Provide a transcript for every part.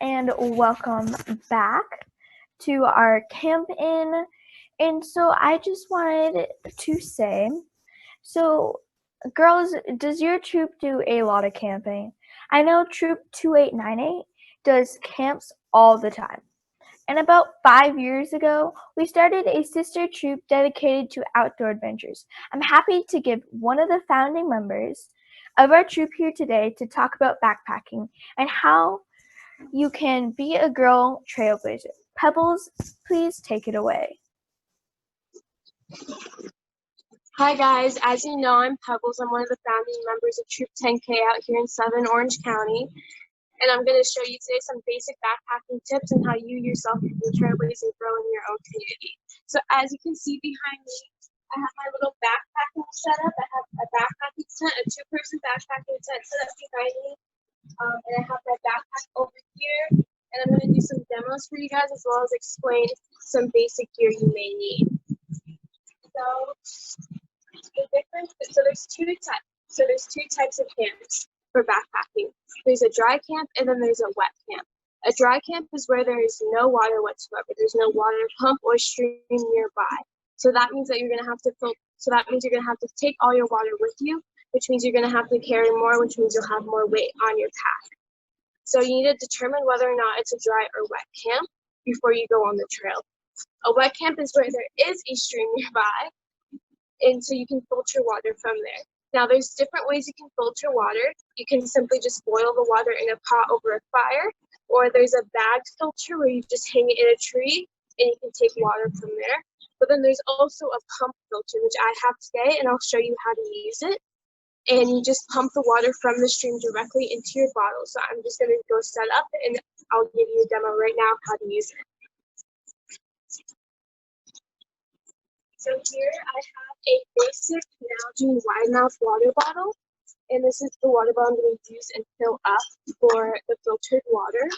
and welcome back to our camp-in. And so I just wanted to say, so girls, does your troop do a lot of camping? I know Troop 2898 does camps all the time. And about 5 years ago, we started a sister troop dedicated to outdoor adventures. I'm happy to give one of the founding members of our troop here today to talk about backpacking and how you can be a girl trailblazer. Pebbles, please take it away. Hi guys, as you know, I'm Pebbles. I'm one of the founding members of Troop 10K out here in Southern Orange County. And I'm going to show you today some basic backpacking tips and how you yourself can be a trailblazer and grow in your own community. So as you can see behind me, I have my little backpacking setup. I have a backpacking tent, a two-person backpacking tent set up behind me. And I have my backpack over here. And I'm going to do some demos for you guys as well as explain some basic gear you may need. So there's two types of camps for backpacking. There's a dry camp and then there's a wet camp. A dry camp is where there is no water whatsoever. There's no water pump or stream nearby. So that means that you're gonna have to take all your water with you, which means you're gonna have to carry more, which means you'll have more weight on your pack. So you need to determine whether or not it's a dry or wet camp before you go on the trail. A wet camp is where there is a stream nearby, and so you can filter water from there. Now there's different ways you can filter water. You can simply just boil the water in a pot over a fire, or there's a bagged filter where you just hang it in a tree and you can take water from there. But then there's also a pump filter, which I have today, and I'll show you how to use it. And you just pump the water from the stream directly into your bottle. So I'm just gonna go set up and I'll give you a demo right now of how to use it. So here I have a basic Nalgene wide mouth water bottle, and this is the water bottle I'm going to use and fill up for the filtered water.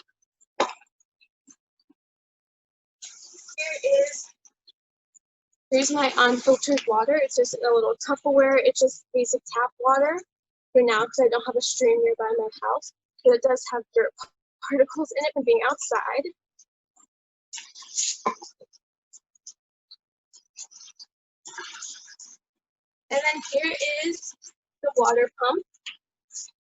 Here's my unfiltered water. It's just in a little Tupperware. It's just basic tap water for now because I don't have a stream nearby my house, but it does have dirt particles in it from being outside. And then here is the water pump.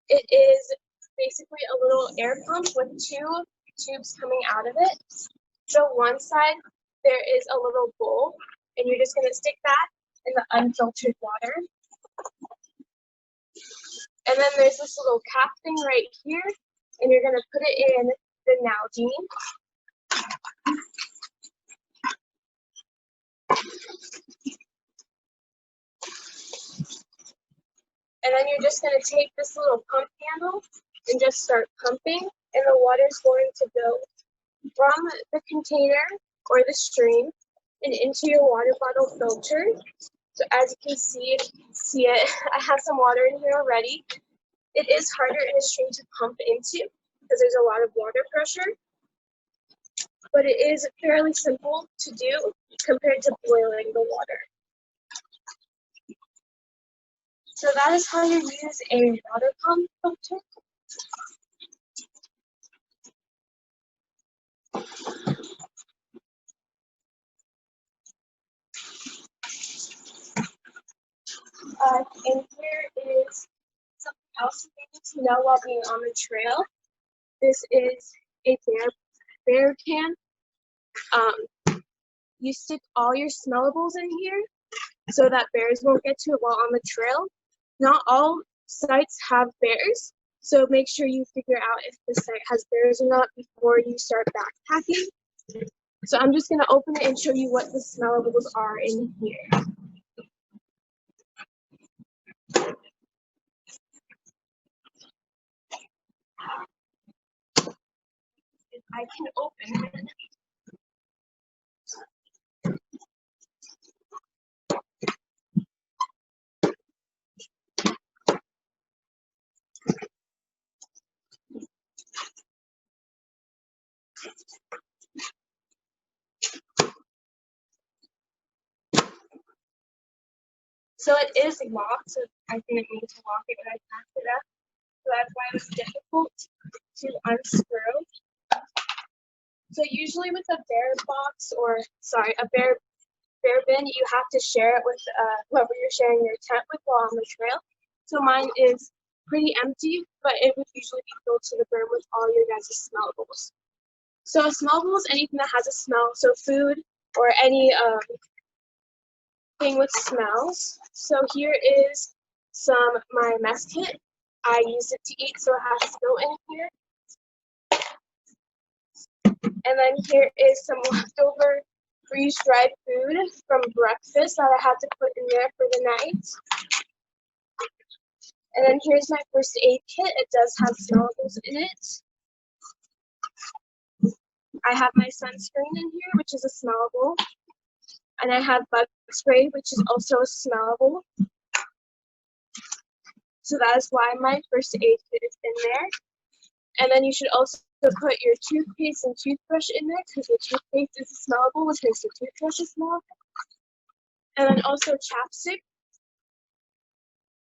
It is basically a little air pump with two tubes coming out of it. So one side, there is a little bowl, and you're just gonna stick that in the unfiltered water. And then there's this little cap thing right here, and you're gonna put it in the Nalgene. And then you're just going to take this little pump handle and just start pumping, and the water is going to go from the container or the stream and into your water bottle filter. So as you can see it, I have some water in here already. It is harder in a stream to pump into because there's a lot of water pressure, but it is fairly simple to do compared to boiling the water. So that is how you use a water pump filter. And here is something else you need to know while being on the trail. This is a bear can. You stick all your smellables in here so that bears won't get to it while on the trail. Not all sites have bears, so make sure you figure out if the site has bears or not before you start backpacking. So I'm just going to open it and show you what the smellables are in here. If I can open it. So it is locked, so I didn't mean to lock it when I packed it up. So that's why it was difficult to unscrew. So usually with a bear box, or sorry, a bear bin, you have to share it with whoever you're sharing your tent with while on the trail. So mine is pretty empty, but it would usually be filled to the brim with all your guys' smellables. So a smellable is anything that has a smell, so food or any thing with smells. So here is my mess kit. I use it to eat, so it has to go in here. And then here is some leftover freeze-dried food from breakfast that I had to put in there for the night. And then here's my first aid kit. It does have smellables in it. I have my sunscreen in here, which is a smellable. And I have bug spray, which is also a smellable. So that is why my first aid kit is in there. And then you should also put your toothpaste and toothbrush in there, because your toothpaste is a smellable, which makes your toothbrush a smellable. And then also chapstick.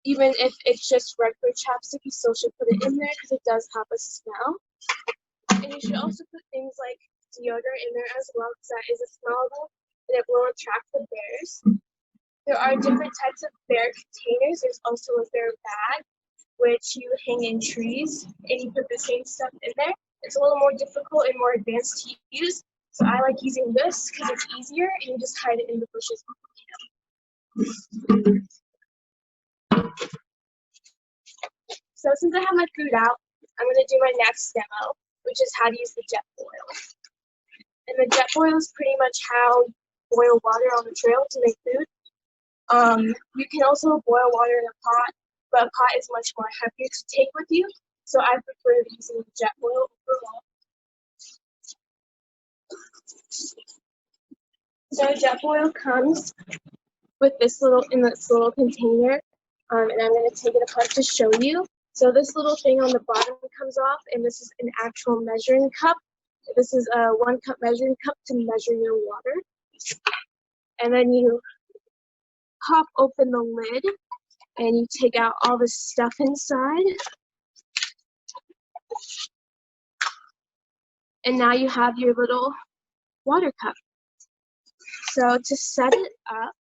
Even if it's just regular chapstick, you still should put it in there because it does have a smell. And you should also put things like deodorant in there as well, because that is a smellable and it will attract the bears. There are different types of bear containers. There's also a bear bag, which you hang in trees and you put the same stuff in there. It's a little more difficult and more advanced to use. So I like using this because it's easier and you just hide it in the bushes. So since I have my food out, I'm going to do my next demo, which is how to use the jet boil. And the jet boil is pretty much how you boil water on the trail to make food. You can also boil water in a pot, but a pot is much more heavier to take with you. So I prefer using the jet boil overall. So a jet boil comes with this little container, and I'm going to take it apart to show you. So this little thing on the bottom comes off, and this is an actual measuring cup. This is a 1 cup measuring cup to measure your water. And then you pop open the lid, and you take out all the stuff inside. And now you have your little water cup. So to set it up,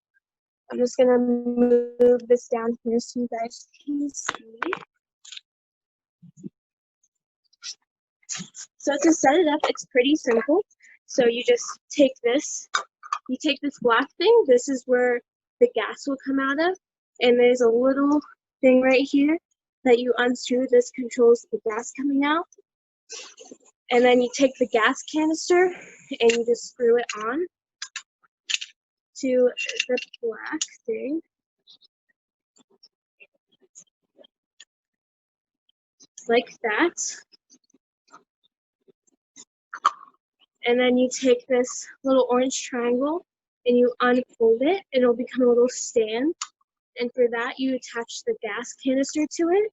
I'm just going to move this down here so you guys can see. So to set it up, it's pretty simple. So you just take this black thing. This is where the gas will come out of. And there's a little thing right here that you unscrew. This controls the gas coming out. And then you take the gas canister and you just screw it on to the black thing. Like that. And then you take this little orange triangle and you unfold it, and it'll become a little stand. And for that, you attach the gas canister to it.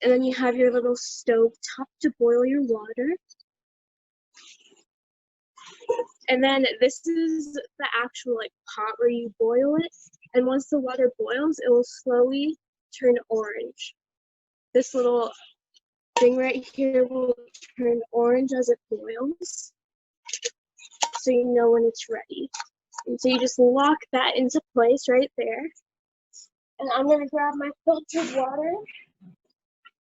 And then you have your little stove top to boil your water. And then this is the actual pot where you boil it. And once the water boils, it will slowly turn orange. This little thing right here will turn orange as it boils, so you know when it's ready. And so you just lock that into place right there. And I'm going to grab my filtered water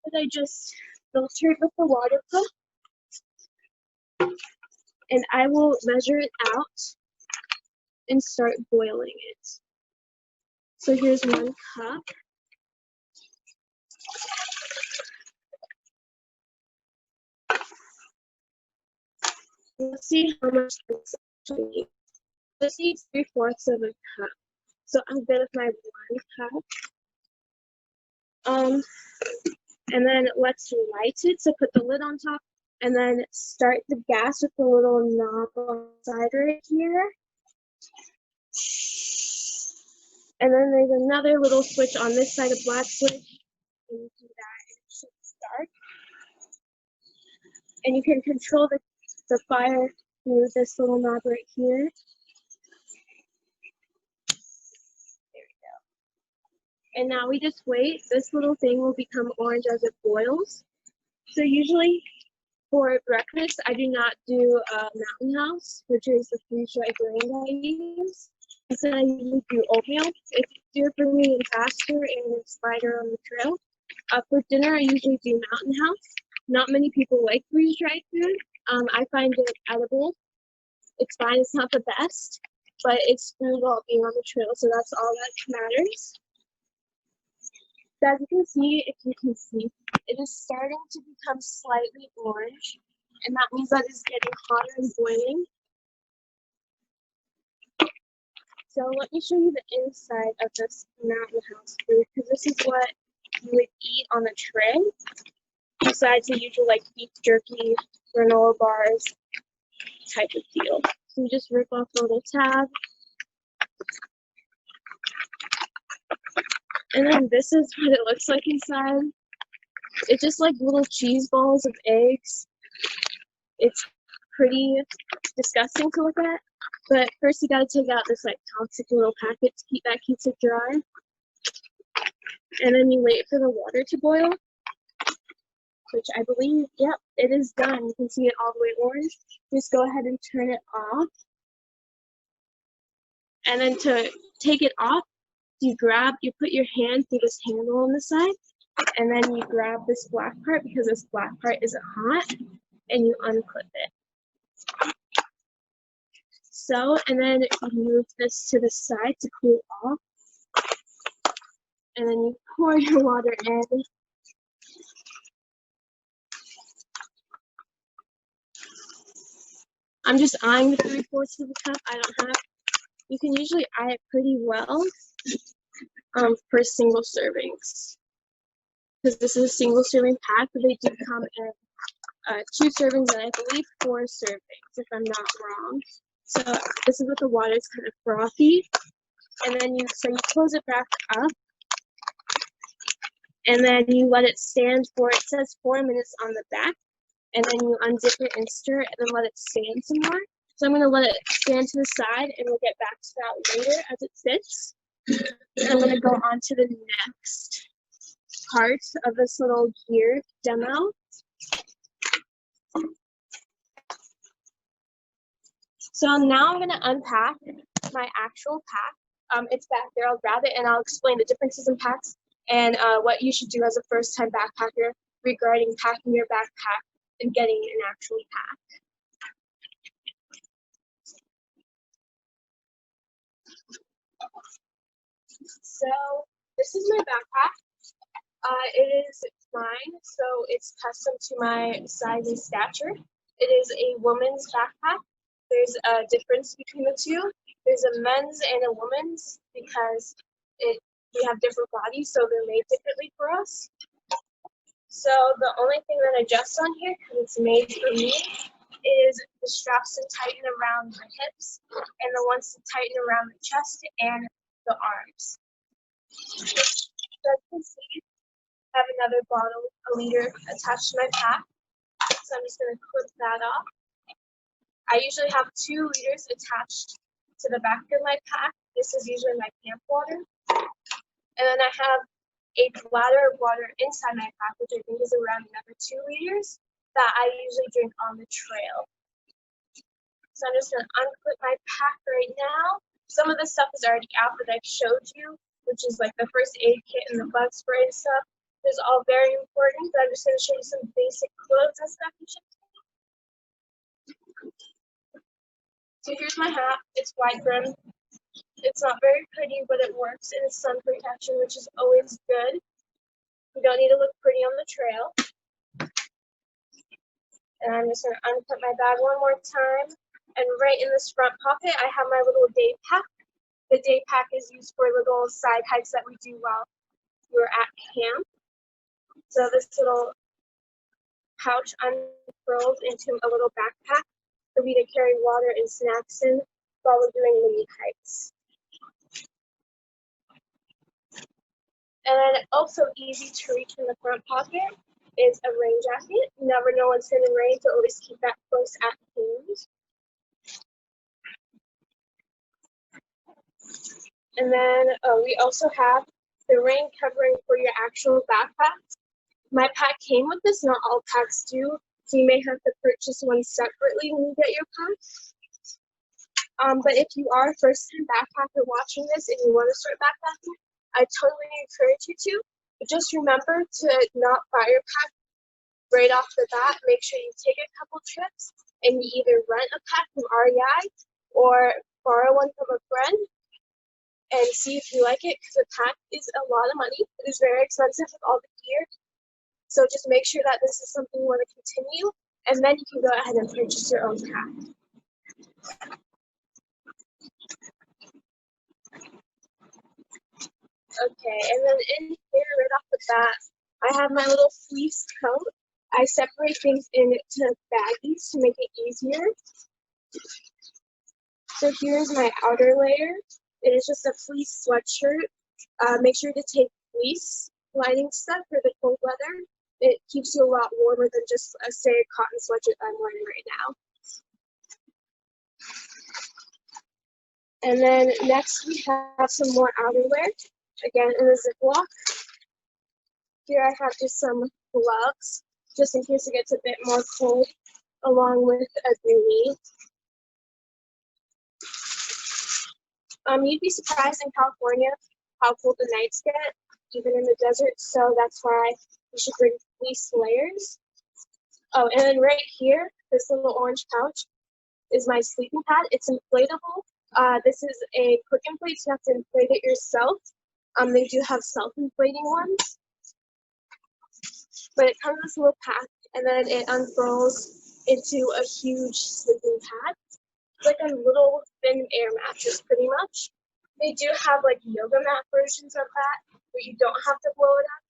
that I just filtered with the water pump. And I will measure it out and start boiling it. So here's 1 cup. Let's see how much this actually needs. This needs 3/4 of a cup. So I'm good with my 1 cup. And then let's light it. So put the lid on top and then start the gas with the little knob on the side right here. And then there's another little switch on this side, a black switch. And you do that and it should start. And you can control the fire through this little knob right here. There we go. And now we just wait. This little thing will become orange as it boils. So usually for breakfast, I do not do Mountain House, which is the freeze-dried grain that I use. Instead, I usually do oatmeal. It's easier for me and faster, and it's lighter on the trail. For dinner, I usually do Mountain House. Not many people like freeze-dried food. I find it edible. It's fine. It's not the best, but it's food while being on the trail, so that's all that matters. So as you can see, if you can see, it is starting to become slightly orange, and that means that it's getting hotter and boiling. So let me show you the inside of this Mountain House food, because this is what you would eat on the tray, besides the usual like beef jerky, granola bars type of deal. So you just rip off the little tab. And then this is what it looks like inside. It's just like little cheese balls of eggs. It's pretty disgusting to look at. But first you gotta take out this like toxic little packet to keep that keeps it dry. And then you wait for the water to boil, which I believe, yep, it is done. You can see it all the way orange. Just go ahead and turn it off. And then to take it off, you put your hand through this handle on the side, and then you grab this black part because this black part isn't hot, and you unclip it. So, and then you move this to the side to cool off, and then you pour your water in. I'm just eyeing the 3/4 of the cup. I don't have, you can usually eye it pretty well for single servings. Because this is a single serving pack, but they do come in 2 servings and I believe 4 servings, if I'm not wrong. So this is what the water is kind of frothy. And then you close it back up. And then you let it stand for, it says 4 minutes on the back. And then you unzip it and stir it and then let it stand some more. So I'm going to let it stand to the side and we'll get back to that later as it sits. And I'm going to go on to the next part of this little gear demo. So now I'm going to unpack my actual pack. It's back there. I'll grab it and I'll explain the differences in packs and what you should do as a first-time backpacker regarding packing your backpack and getting an actual pack. So this is my backpack. It is mine, so it's custom to my size and stature. It is a woman's backpack. There's a difference between the two. There's a men's and a woman's because we have different bodies, so they're made differently for us. So the only thing that adjusts on here, because it's made for me, is the straps to tighten around the hips and the ones to tighten around the chest and the arms. So as you can see, I have another bottle, a liter, attached to my pack. So I'm just going to clip that off. I usually have 2 liters attached to the back of my pack. This is usually my camp water. And then I have a bladder of water inside my pack, which I think is around another 2 liters, that I usually drink on the trail. So I'm just going to unclip my pack right now. Some of the stuff is already out that I've showed you, which is like the first aid kit and the bug spray and stuff. It's all very important, but I'm just going to show you some basic clothes and stuff you should take. So here's my hat. It's white brim. It's not very pretty, but it works, and it's sun protection, which is always good. You don't need to look pretty on the trail. And I'm just going to unclip my bag one more time. And right in this front pocket, I have my little day pack. The day pack is used for little side hikes that we do while we're at camp. So this little pouch unfurls into a little backpack for me to carry water and snacks in while we're doing mini hikes. And then also easy to reach in the front pocket is a rain jacket. You never know when it's going to rain, so always keep that close at hand. And then we also have the the rain covering for your actual backpack. My pack came with this, not all packs do, so you may have to purchase one separately when you get your pack. But if you are a first-time backpacker watching this and you want to start backpacking, I totally encourage you to. But just remember to not buy your pack right off the bat. Make sure you take a couple trips and you either rent a pack from REI or borrow one from a friend and see if you like it, because a pack is a lot of money. It is very expensive with all the gear. So just make sure that this is something you want to continue, and then you can go ahead and purchase your own pack. Okay, and then in here, right off the bat, I have my little fleece coat. I separate things into baggies to make it easier. So here's my outer layer. It is just a fleece sweatshirt. Make sure to take fleece lining stuff for the cold weather. It keeps you a lot warmer than just, say, a cotton sweatshirt I'm wearing right now. And then next we have some more outerwear. Again, in a Ziploc. Here I have just some gloves, just in case it gets a bit more cold, along with a beanie. You'd be surprised in California how cold the nights get, even in the desert, so that's why you should bring fleece layers. Oh, and then right here, this little orange pouch is my sleeping pad. It's inflatable. This is a quick inflate, so you have to inflate it yourself. They do have self-inflating ones. But it comes with a little pack, and then it unfurls into a huge sleeping pad. It's like a little thin air mattress, pretty much. They do have like yoga mat versions of that, where you don't have to blow it up.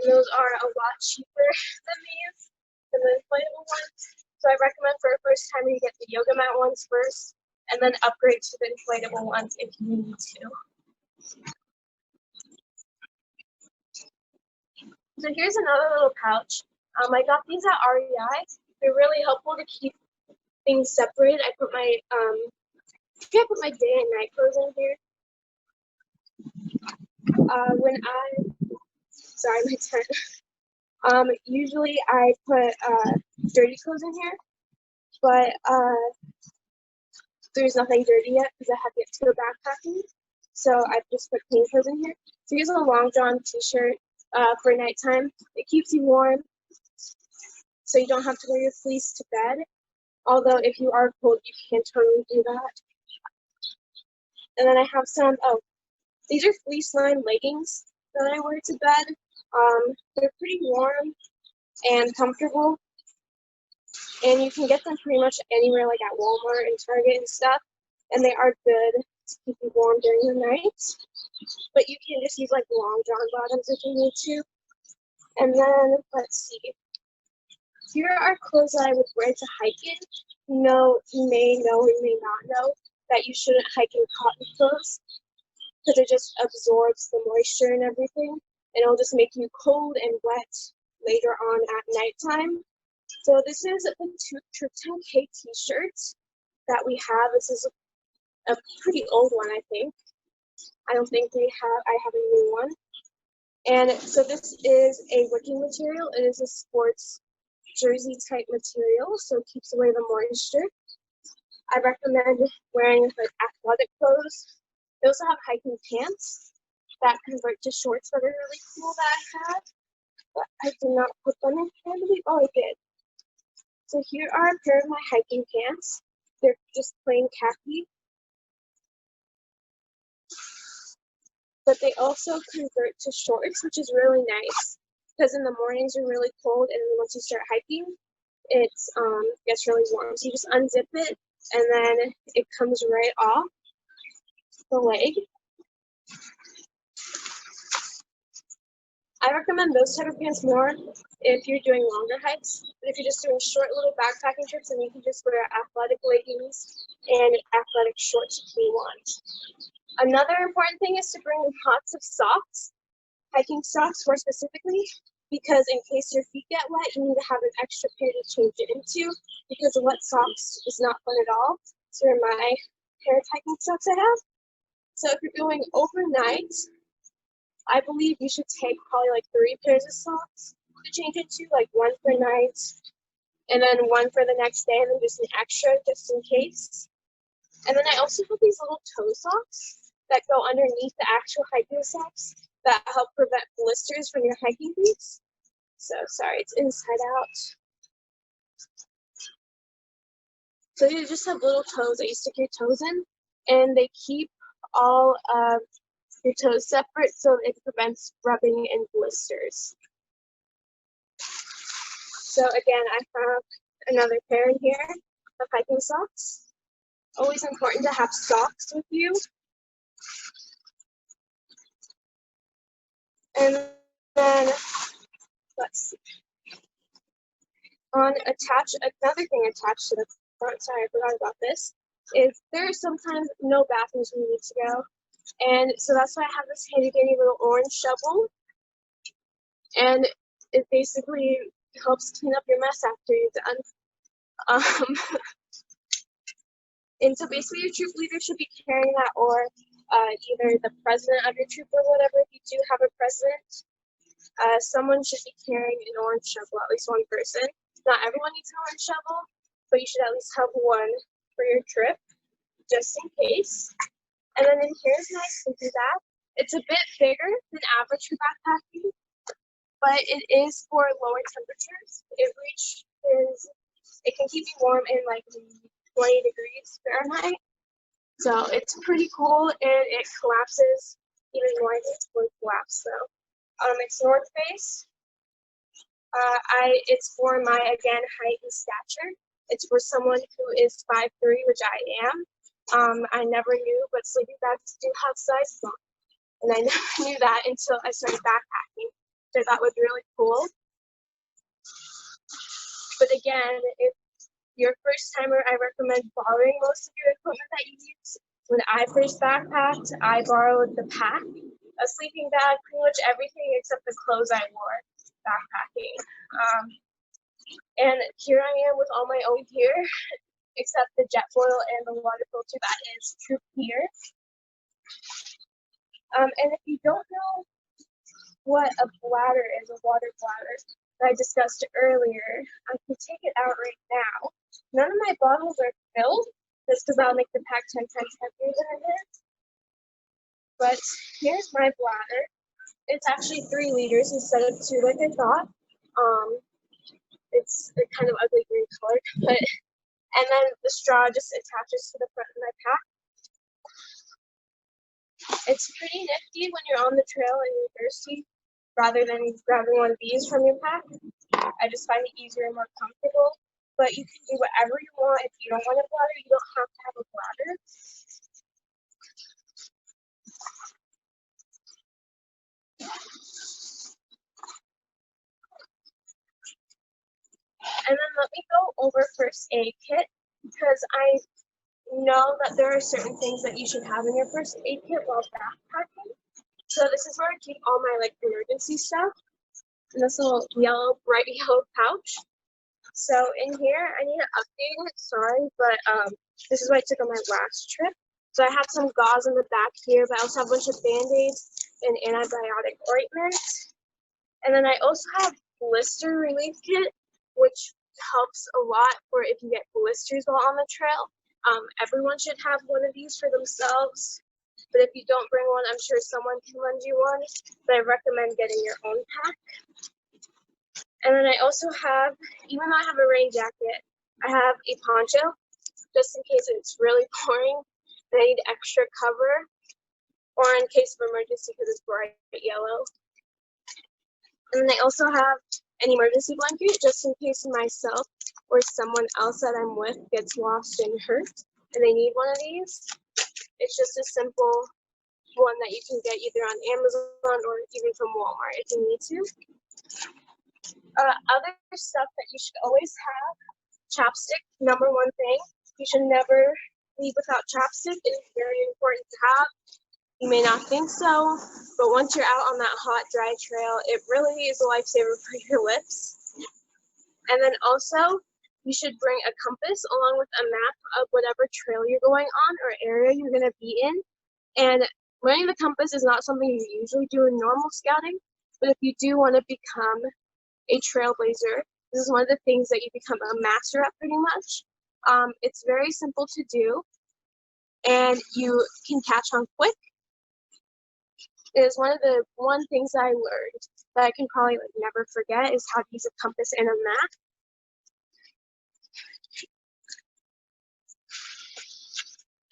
And those are a lot cheaper than the inflatable ones. So I recommend for a first timer you get the yoga mat ones first, and then upgrade to the inflatable ones if you need to. So here's another little pouch. I got these at REI. They're really helpful to keep things separated. I put my day and night clothes in here. Sorry, my tent. Usually I put dirty clothes in here, but there's nothing dirty yet because I have yet to go backpacking. So I've just put clean clothes in here. So here's a long john t-shirt for nighttime. It keeps you warm, so you don't have to wear your fleece to bed. Although if you are cold, you can totally do that. And then I have some, these are fleece lined leggings that I wear to bed. They're pretty warm and comfortable. And you can get them pretty much anywhere, like at Walmart and Target and stuff. And they are good to keep you warm during the night. But you can just use like long john bottoms if you need to. And then, let's see. Here are clothes that I would wear to hike in. You may know or you may not know that you shouldn't hike in cotton clothes because it just absorbs the moisture and everything, and it'll just make you cold and wet later on at nighttime. So this is the Troop 10K t-shirt that we have. This is a pretty old one, I think. I don't think I have a new one. And so this is a wicking material. It is a sports jersey type material, so it keeps away the moisture. I recommend wearing like athletic clothes. They also have hiking pants that convert to shorts that are really cool that I have, but I did not put them in here, I believe. Oh, I did. So here are a pair of my hiking pants. They're just plain khaki, but they also convert to shorts, which is really nice because in the mornings are really cold, and then once you start hiking, it gets really warm. So you just unzip it, and then it comes right off the leg. I recommend those type of pants more if you're doing longer hikes. But if you're just doing short little backpacking trips, then you can just wear athletic leggings and athletic shorts if you want. Another important thing is to bring lots of socks, hiking socks more specifically, because in case your feet get wet, you need to have an extra pair to change it into, because wet socks is not fun at all. So here are my pair of hiking socks I have. So if you're going overnight, I believe you should take probably like 3 pairs of socks to change into, like one for night and then one for the next day, and then just an extra just in case. And then I also have these little toe socks that go underneath the actual hiking socks that help prevent blisters from your hiking boots. So sorry, it's inside out. So you just have little toes that you stick your toes in, and they keep all of your toes separate so it prevents rubbing and blisters. So again, I have another pair in here of hiking socks. Always important to have socks with you. And then, let's see. Another thing attached to the front, sorry, I forgot about this, is there are sometimes no bathrooms we need to go. And so that's why I have this handy dandy little orange shovel. And it basically helps clean up your mess after you're done. And so basically your troop leader should be carrying that, or either the president of your troop or whatever, if you do have a president. Someone should be carrying an orange shovel, at least one person. Not everyone needs an orange shovel, but you should at least have one for your trip, just in case. And then in here is nice to do that. It's a bit bigger than average for backpacking, but it is for lower temperatures. It can keep you warm in like 20 degrees Fahrenheit. So it's pretty cool, and it collapses even more. It's fully collapsed though. It's North Face. It's for my, again, height and stature. It's for someone who is 5'3", which I am. I never knew, but sleeping bags do have size small. And I never knew that until I started backpacking. So that was really cool. But again, if you're a first timer, I recommend borrowing most of your equipment that you use. When I first backpacked, I borrowed the pack, a sleeping bag, pretty much everything except the clothes I wore backpacking. And here I am with all my own gear, except the jet foil and the water filter that is Troop gear. And if you don't know what a bladder is, a water bladder, that I discussed earlier, I can take it out right now. None of my bottles are filled, just because that'll make the pack 10 times heavier than it is. But here's my bladder. It's actually 3 liters instead of 2 like I thought. It's a kind of ugly green color, and then the straw just attaches to the front of my pack. It's pretty nifty when you're on the trail and you're thirsty, rather than grabbing one of these from your pack. I just find it easier and more comfortable. But you can do whatever you want. If you don't want a bladder, you don't have to have a bladder. And then let me go over first aid kit, because I know that there are certain things that you should have in your first aid kit while backpacking. So this is where I keep all my like emergency stuff in this little bright yellow pouch. So in here, I need to update it, sorry, but this is what I took on my last trip. So I have some gauze in the back here, but I also have a bunch of Band-Aids and antibiotic ointment. And then I also have blister relief kit, which helps a lot for if you get blisters while on the trail. Everyone should have one of these for themselves, but if you don't bring one, I'm sure someone can lend you one, but I recommend getting your own pack. And then I also have, even though I have a rain jacket, I have a poncho, just in case it's really pouring and I need extra cover, or in case of emergency because it's bright yellow. And then I also have an emergency blanket, just in case myself or someone else that I'm with gets lost and hurt, and they need one of these. It's just a simple one that you can get either on Amazon or even from Walmart if you need to. Other stuff that you should always have, chapstick, number one thing. You should never leave without chapstick. It is very important to have. You may not think so, but once you're out on that hot, dry trail, it really is a lifesaver for your lips. And then also, you should bring a compass along with a map of whatever trail you're going on or area you're going to be in. And Learning the compass is not something you usually do in normal scouting, but if you do want to become a trailblazer, this is one of the things that you become a master at pretty much. It's very simple to do, and you can catch on quick. It is one things that I learned that I can probably never forget is how to use a compass and a map.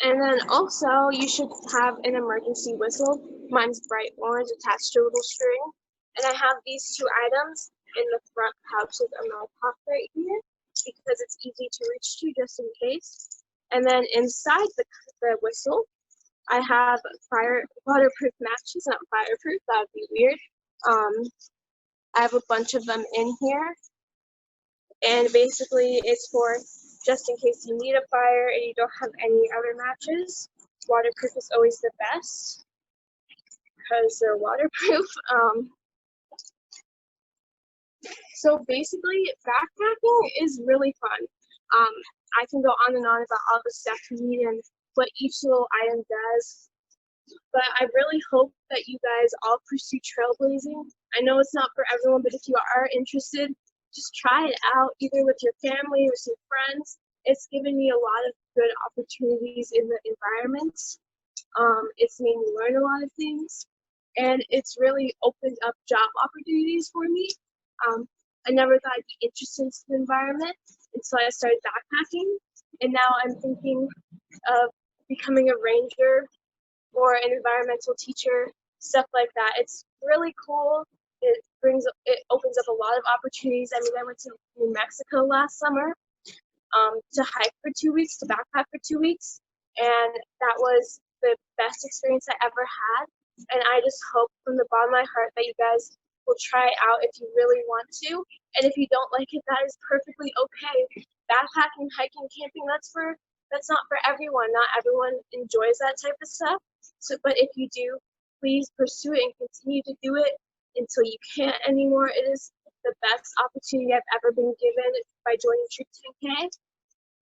And then also you should have an emergency whistle. Mine's bright orange attached to a little string. And I have these two items in the front pouch of my pocket right here because it's easy to reach to just in case. And then inside the whistle, I have waterproof matches, not fireproof, that would be weird. I have a bunch of them in here. And basically it's for just in case you need a fire and you don't have any other matches. Waterproof is always the best because they're waterproof. So basically backpacking is really fun. I can go on and on about all the stuff you need and what each little item does. But I really hope that you guys all pursue trailblazing. I know it's not for everyone, but if you are interested, just try it out either with your family or some friends. It's given me a lot of good opportunities in the environment. It's made me learn a lot of things, and it's really opened up job opportunities for me. I never thought I'd be interested in the environment until I started backpacking, and now I'm thinking of becoming a ranger or an environmental teacher, stuff like that. It's really cool. It opens up a lot of opportunities. I mean, I went to New Mexico last summer to hike for 2 weeks, to backpack for 2 weeks, and that was the best experience I ever had. And I just hope from the bottom of my heart that you guys will try it out if you really want to. And if you don't like it, that is perfectly okay. Backpacking, hiking, camping, that's not for everyone. Not everyone enjoys that type of stuff. So, but if you do, please pursue it and continue to do it until you can't anymore. It is the best opportunity I've ever been given by joining Troop 10K.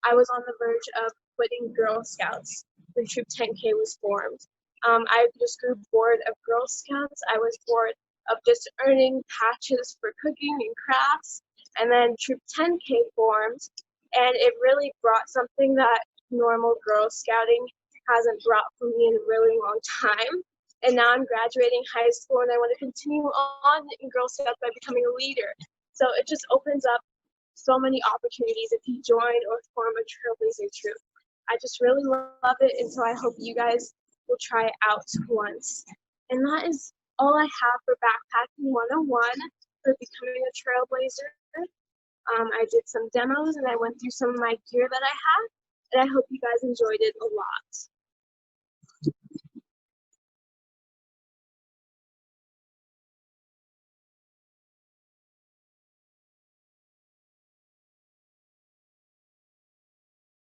I was on the verge of quitting Girl Scouts when Troop 10K was formed. I just grew bored of Girl Scouts. I was bored of just earning patches for cooking and crafts. And then Troop 10K formed, and it really brought something that normal Girl Scouting hasn't brought for me in a really long time. And now I'm graduating high school and I want to continue on in Girl Scouts by becoming a leader. So it just opens up so many opportunities if you join or form a trailblazing troop. I just really love it, and so I hope you guys will try it out once. And that is all I have for Backpacking 101 for becoming a trailblazer. I did some demos and I went through some of my gear that I have, and I hope you guys enjoyed it a lot.